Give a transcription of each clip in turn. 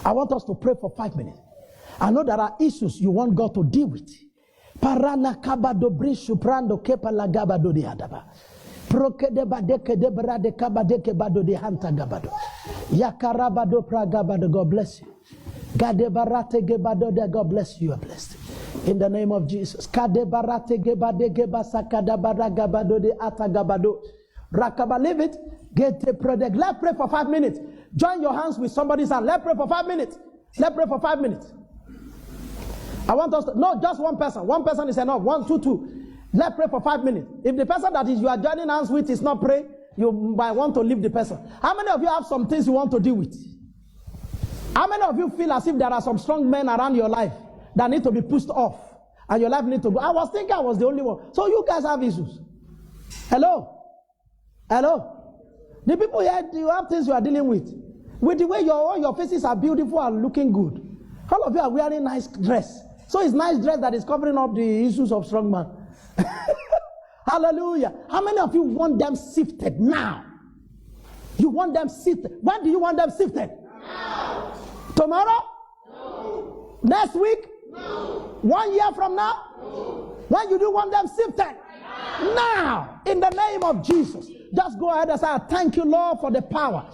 I want us to pray for 5 minutes. I know there are issues you want God to deal with. Parana kabado brishu prando kepa la gabado de hadaba. Prokede badeke de brade kabadeke bado de hanta gabado. Yakarabado pragabado. God bless you. Gade barate gebado de. God bless you. You are blessed. In the name of Jesus. Kade barate gebade gebasakada baragabado de atagabado. Rakaba, leave it. Get a product. Let's pray for 5 minutes. Join your hands with somebody's hand. Let's pray for 5 minutes. Let's pray for 5 minutes. I want us to, no, just one person. One person is enough. 1, 2, 2. Let's pray for 5 minutes. If the person that you are joining hands with is not praying, you might want to leave the person. How many of you have some things you want to deal with? How many of you feel as if there are some strong men around your life that need to be pushed off and your life need to go? I was thinking I was the only one. So you guys have issues. Hello? Hello? The people here, you have things you are dealing with. With the way your faces are beautiful and looking good. All of you are wearing nice dress. So it's nice dress that is covering up the issues of strong man. Hallelujah. How many of you want them sifted now? You want them sifted. When do you want them sifted? Now. Tomorrow? No. Next week? No. 1 year from now? No. When you do want them sifted? Now. In the name of Jesus. Just go ahead and say, thank you, Lord, for the power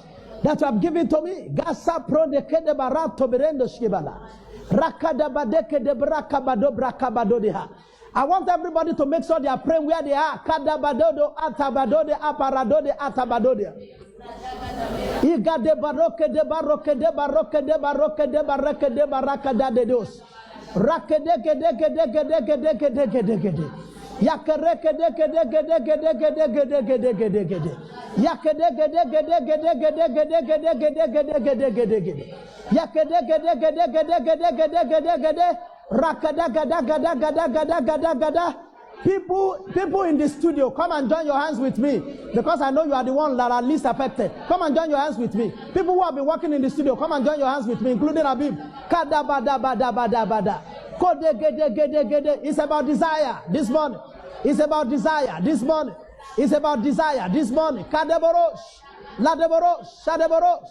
that you have given to me. I want everybody to make sure they are praying where they are. Kadabadodo, atabadode, aparadode, atabadode. Iga de baroke de baroke de baroke de baroke de baroke de baraka de dos. Rakede gede gede gede gede gede gede gede. Yakereke de gede gede gede gede gede gede gede gede. Yakede gede gede gede gede gede gede gede gede gede gede gede. Yakede gede gede gede gede gede gede gede. Rakada gada gada gada gada gada gada. People in the studio, come and join your hands with me, because I know you are the one that are least affected. Come and join your hands with me. People who have been working in the studio, come and join your hands with me, including Abib. Kada bada bada bada bada. Kode gede gede gede. It's about desire this morning. It's about desire this morning. It's about desire this morning. Kadeborosh, ladeborosh, shadeborosh,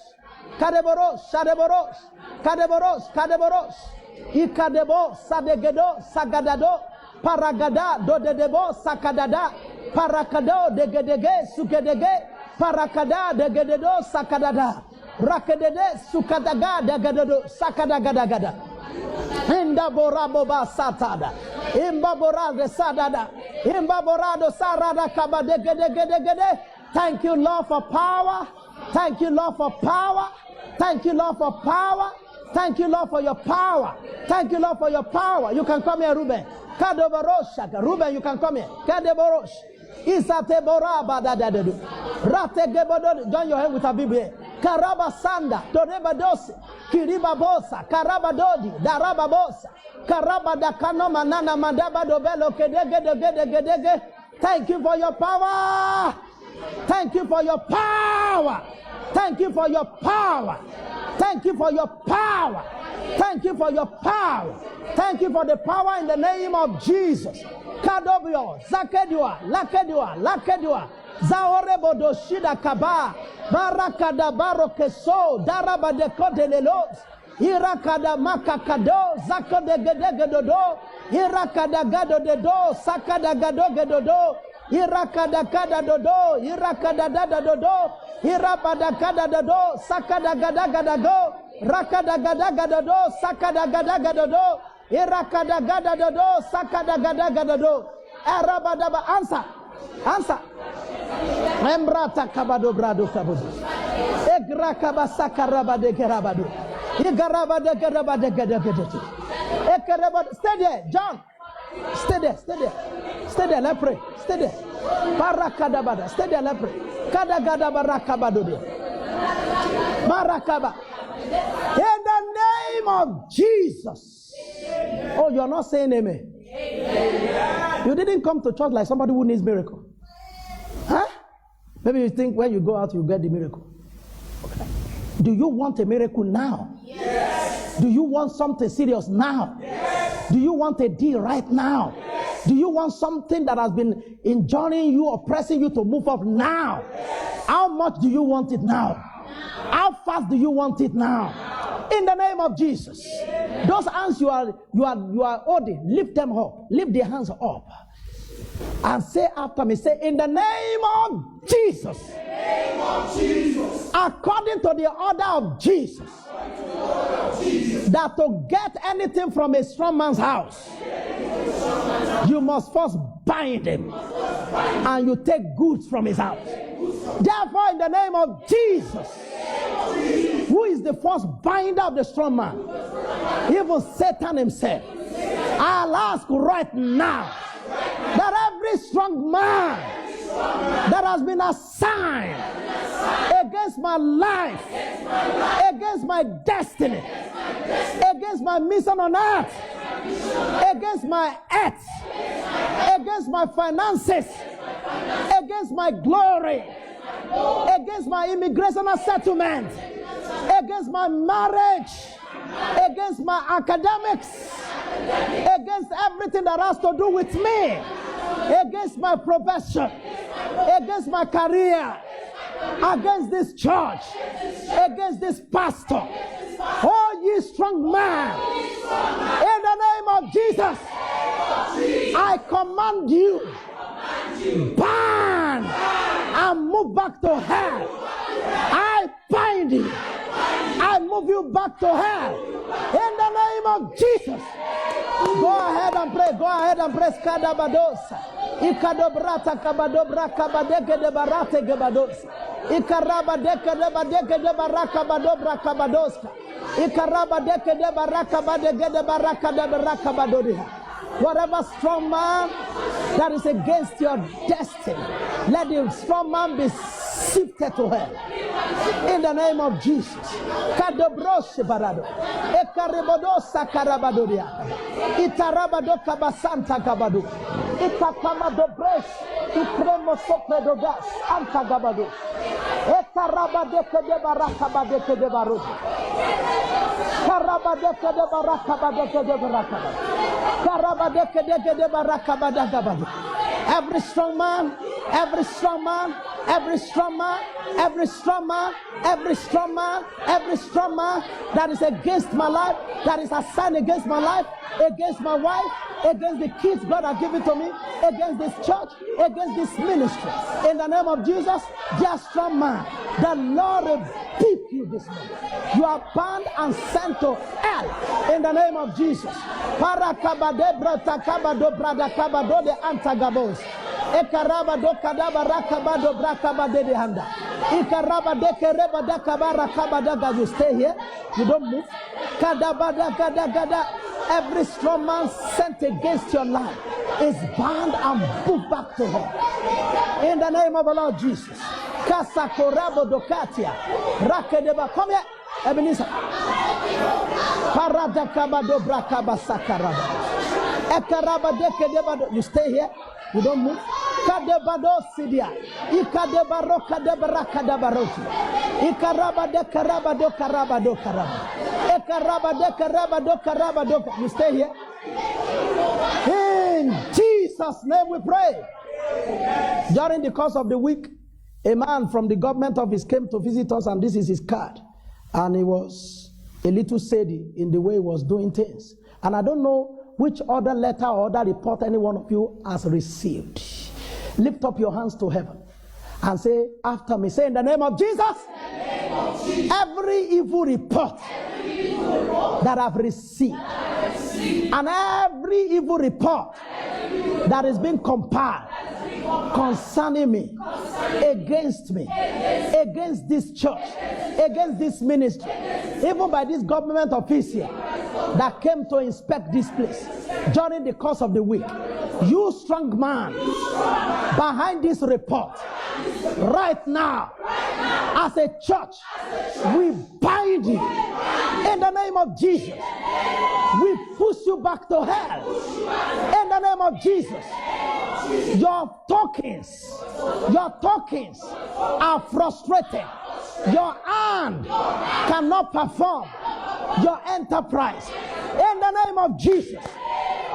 kadeborosh, shadeborosh, kadeborosh, kadeborosh. Ikadebo, sadegedo, sagadado, paragada, dodedebo, sakadada, parakado, degedege, sukadege, parakada, degededo, sakadada, rakedede, sukadaga, degededo, sakadagadagada. Indaboraboba satada, imbaborade sadada, imbaborado sarada kabadegedegedegede. Thank you, Lord, for power. Thank you, Lord, for power. Thank you, Lord, for power. Thank you, Lord, for your power. Thank you, Lord, for your power. You can come here, Ruben. Kadoborosh, Ruben, you can come here. Kadeborosh. Isate boraba da da da do. Rate gebodo. Join your hand with a Bible. Karaba sanda. Toreba dosi. Kiriba bosa. Karaba dodi. Daraba bosa. Karaba da kanoma nana mandaba dobelo kedege dege dege. Thank you for your power. Thank you for your power. Thank you for your power. Thank you for your power. Thank you for your power. Thank you for the power in the name of Jesus. Kadobio, Zakedua, Lakedua, Lakedua, Zaorebodo Shida Kaba, Barakada Barokeso, Daraba de Codelos, Irakada Makakado, Zako de Gedegedodo, Irakada Gado de Do, Sakada Gado Gedodo, Irakada Kada Dodo, Irakada Dada Dodo, Irabada Kada Dodo, Sakada Gada Gada Go, Rakada Gada Gada Do, Sakada Gada Gada Do, Irakada Gada Dodo, Sakada Gada Gada Do. Arabadaba, answer, answer. Embrata Kabado Brado Kabudu, Egra Kabasaka Rabade Gerabado, Igarabade Gerabade Gedegede, Ekarabad. Stay there, John. Stay there, stay there. Stay there, let's pray. Stay there. Barakadabada. Stay there, let's pray. Kadagada barakabado. Barakaba. In the name of Jesus. Oh, you're not saying amen. You didn't come to church like somebody who needs miracle. Huh? Maybe you think when you go out, you get the miracle. Okay. Do you want a miracle now? Yes. Do you want something serious now? Yes. Do you want a deal right now? Yes. Do you want something that has been enjoying you or pressing you to move up now? Yes. How much do you want it now? How fast do you want it now? In the name of Jesus. Those hands you are holding, lift them up. Lift the hands up. And say after me, say, in the name of Jesus. In the name of Jesus. According to the order of Jesus. That to get anything from a strong man's house, you must first bind him. And you take goods from his house. Therefore, in the name of Jesus, who is the first binder of the strong man? Even Satan himself. I'll ask right now that every strong man that has been assigned against my life, against my destiny, against my mission on earth, against my earth, against my finances, against my glory, against my immigration settlement, against my marriage, against my academics, against everything that has to do with me, against my profession, against my career, against this church, against this pastor. Oh, ye strong man, in the name of Jesus, I command you, burn and move back to hell. I bind you. I move you back to hell. In the name of Jesus. Go ahead and pray. Go ahead and pray. Skadabadosa. Ikadobrata kabadobra kabadeke de barate gebadosa. Ikarabadeke de badeke de baraka badobra kabadoska. Ikarabadeke de baraka badeke de baraka de baraka badodiha. Whatever strong man that is against your destiny, let the strong man be shifted to hell. In the name of Jesus. Kadobrosh barado. Ekaribodosa karabadodia. Itarabado kabasanta kabado. Itakamado-bresh. Ikremo sopredogas. Antagabado. Ekarabadeke de barakabadeke de baro. Karabadeke de barakabadeke de barakabado. Karabadeke de barakabadagabado. Every strong man, every strong man, every strong man, every strong man, every strong man, every strong man that is against my life, that is assigned against my life, against my wife, against the kids God has given to me, against this church, against this ministry. In the name of Jesus, dear strong man, the Lord rebuke you this morning. You are bound and sent to hell in the name of Jesus. Parakabadebra takabado bradakabado de antagabos. Ekarabado kadabara kabado brakabade de handa. Ikarabade kereba dakabara kabadaga. You stay here. You don't move. Kadabada kadagada. Every strong man sent against your life is bound and moved back to her. In the name of the Lord Jesus. Kasa korabo dokatia. Rakedeba. Come here, Ebenezer. Parada kabado brakabasakaraba. Ekarabade kedeba. You stay here. You don't move. Kadebado sidia. Ikadebaro kadebarakadabaroki. Ikarabade karabado karabado karaba. Ekarabade karabado karabado. You stay here. In Jesus' name we pray. During the course of the week, a man from the government office came to visit us, and this is his card. And he was a little shady in the way he was doing things. And I don't know which other letter or other report any one of you has received. Lift up your hands to heaven and say after me, say in the name of Jesus, every evil report that I've received, and every evil report that is being compiled concerning me, against this church, against this ministry, even by this government official that came to inspect this place during the course of the week. You strong man behind this report, right now, as a church, we bind you in the name of Jesus. We push you back to hell in the name of Jesus. Your tokens are frustrated. Your hand cannot perform your enterprise in the name of Jesus.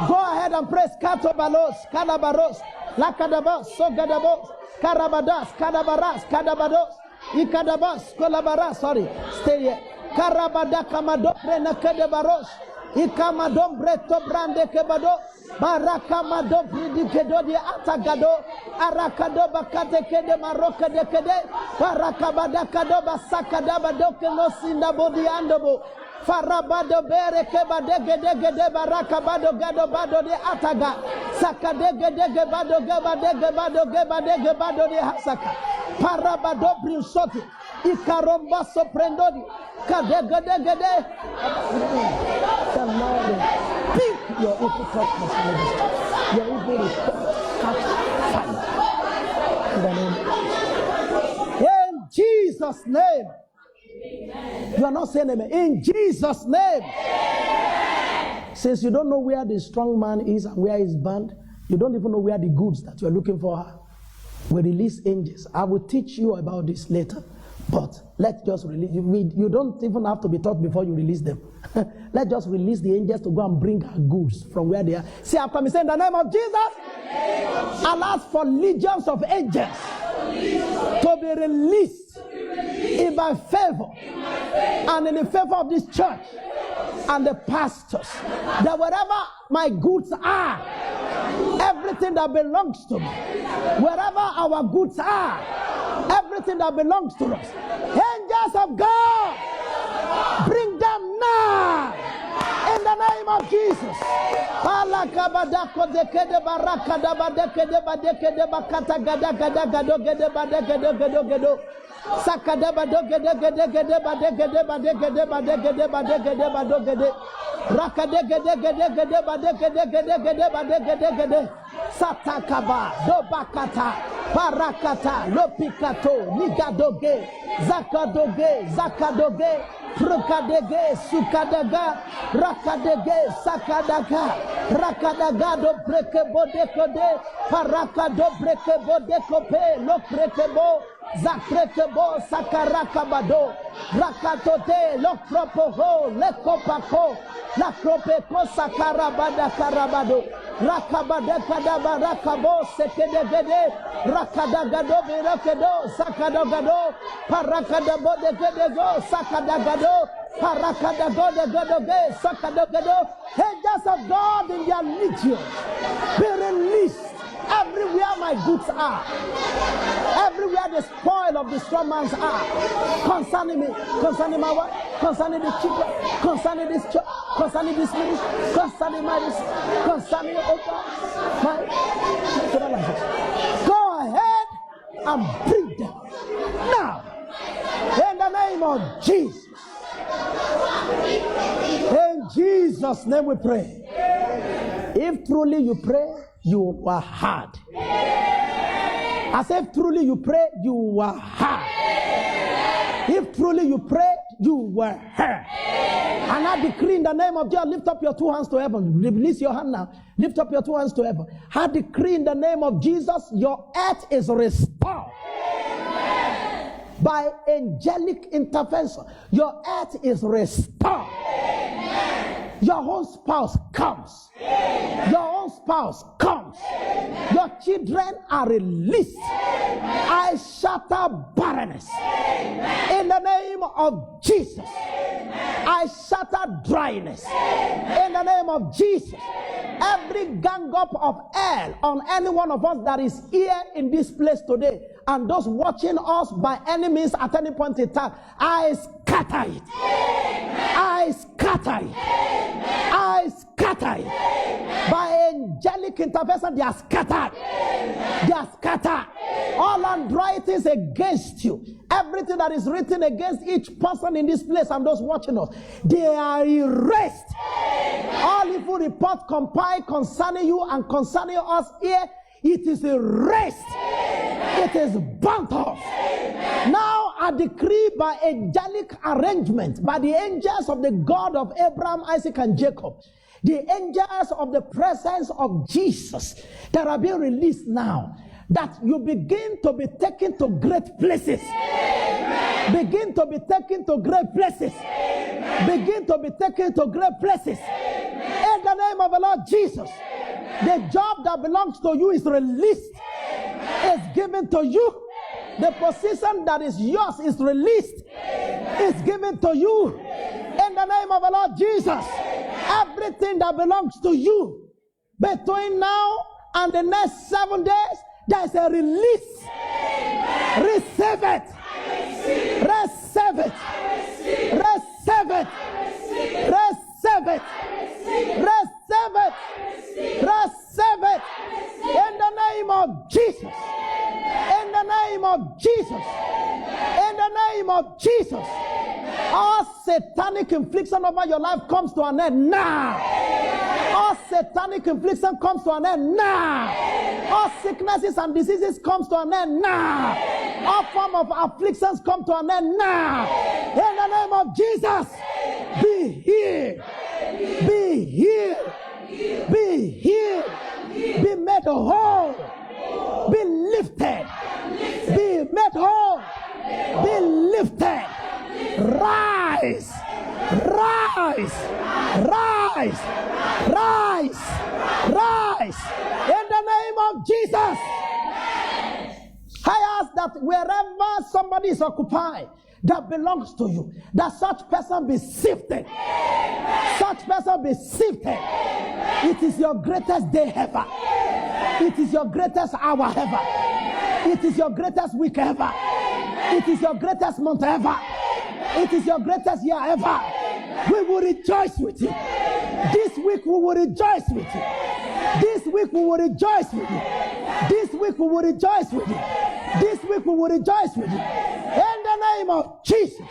Go ahead and praise Katobalos, Kadabaros, Lakadabos, Sogadabos, Karabadas, Kadabaras, Kadabados, Ikadabas, Kolabaras. Sorry, stay here. Karabada kamado prena kede barosh. Ikamadom breto brande kebado. Barakamado bridi kedo di atagado. Arakado bakate kede maroka de kede. Barakabada kado basakada badoke no sinda bodi andobo. Farabado bere keba dege dege de baraka bado gado bado de ataga. Saka dege dege bado geba dege bado geba dege bado de hasaka. Parabado brinsoti. Ikaromba soprendodi. Kadege dege de. Pick your evil thoughts. Your evil is catch fire. In Jesus' name. You are not saying amen. In Jesus' name. Since you don't know where the strong man is and where he's bound, you don't even know where the goods that you are looking for are. We release angels. I will teach you about this later. But let's just release. You don't even have to be taught before you release them. Let's just release the angels to go and bring our goods from where they are. See after me, say in the name of Jesus, I'll ask for legions of angels to be released in my favor and in the favor of this church and the pastors, that wherever my goods are, everything that belongs to me, wherever our goods are, everything that belongs to us, angels of God, bring them now in the name of Jesus. Sakadeba dogede gede gede badegede badegede badegede badegede badogede rakadegede gede gede badegede gede gede badegede gede satakaba dobakata parakata lopikato nigadoge zakadoge prukadege sukadaga rakadege sakadaga rakadaga do brekebo dekode parakado brekebo dekope lo brekebo zakrekebo sakarakabado rakatote lo kropoho le kopako la kropeko sakarabada karabado rakabada kadaba rakabo sekedegede rakadagado birakedo sakadagado parakadabo dekedego sakadagado parakadago sakadagado angels of God in their legion be released everywhere my goods are, everywhere the spoil of the strong man's are, concerning me, concerning my wife, concerning the children, concerning this church, concerning this ministry, concerning my concerning my go ahead and bring them now in the name of Jesus. In Jesus' name we pray. If truly you pray, you are hard. As if truly you pray, you were hard. If truly you pray, you were heard. And I decree in the name of Jesus, lift up your two hands to heaven. Release your hand now. Lift up your two hands to heaven. I decree in the name of Jesus, your earth is restored. By angelic intervention, your earth is restored. Your own spouse comes. Your own spouse comes. Your children are released. I shatter barrenness. In the name of Jesus. I shatter dryness. In the name of Jesus. Every gang up of hell on any one of us that is here in this place today, and those watching us by any means at any point in time, I scatter it. I scatter it. I scatter it. By angelic intervention, they are scattered. They are scattered. All handwritings against you, everything that is written against each person in this place and those watching us, they are erased. All evil reports compiled concerning you and concerning us here, it is erased. It is burnt off. Now I decree by angelic arrangement, by the angels of the God of Abraham, Isaac, and Jacob, the angels of the presence of Jesus that are being released now, that you begin to be taken to great places. Amen. Begin to be taken to great places. Amen. Begin to be taken to great places. Amen. In the name of the Lord Jesus. Amen. The job that belongs to you is released. Amen. It's given to you. The position that is yours is released. Amen. is given to you. In the name of the Lord Jesus, everything that belongs to you between now and the next 7 days, there is a release. Receive it. Receive it. Receive it. Receive it. Receive it. Receive it. In the name of Jesus. In the name of Jesus. In the name of Jesus. All satanic infliction over your life comes to an end now. All satanic infliction comes to an end now. All sicknesses and diseases comes to an end now. All form of afflictions come to an end now. In the name of Jesus, be healed. Be healed. Be healed. Be made whole. Be lifted. Be made whole. Be lifted. Rise. Rise. Rise. Rise. Rise. In the name of Jesus. I ask that wherever somebody is occupied that belongs to you, that such person be sifted. Such person be sifted. It is your greatest day ever. It is your greatest hour ever. It is your greatest week ever. It is your greatest month ever. It is your greatest year ever. We will rejoice with you. This week we will rejoice with you. This week we will rejoice with you. This week we will rejoice with you. This week we will rejoice with you. In the name of Jesus.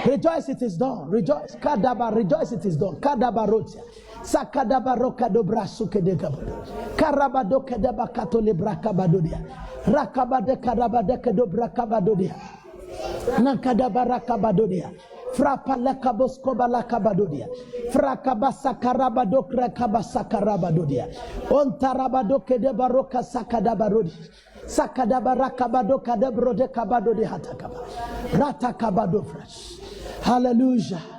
Rejoice, it is done. Rejoice. Kadaba, rejoice, it is done. Kadaba rotia. Sakadaba roka dobra suke de gabado. Karabado kedaba katole brakabadodia. Rakabade karabade kedobra kabadodia. Nakadaba rakabadodia. Frapala kaboskoba la kabadodia. Frakabasa karabado krakabasa karabadodia. Ontarabado kedeba roka sakadabarodi. Sakadaba rakabado kadebro de kabado de hatakaba. Rata kabado fresh. Hallelujah.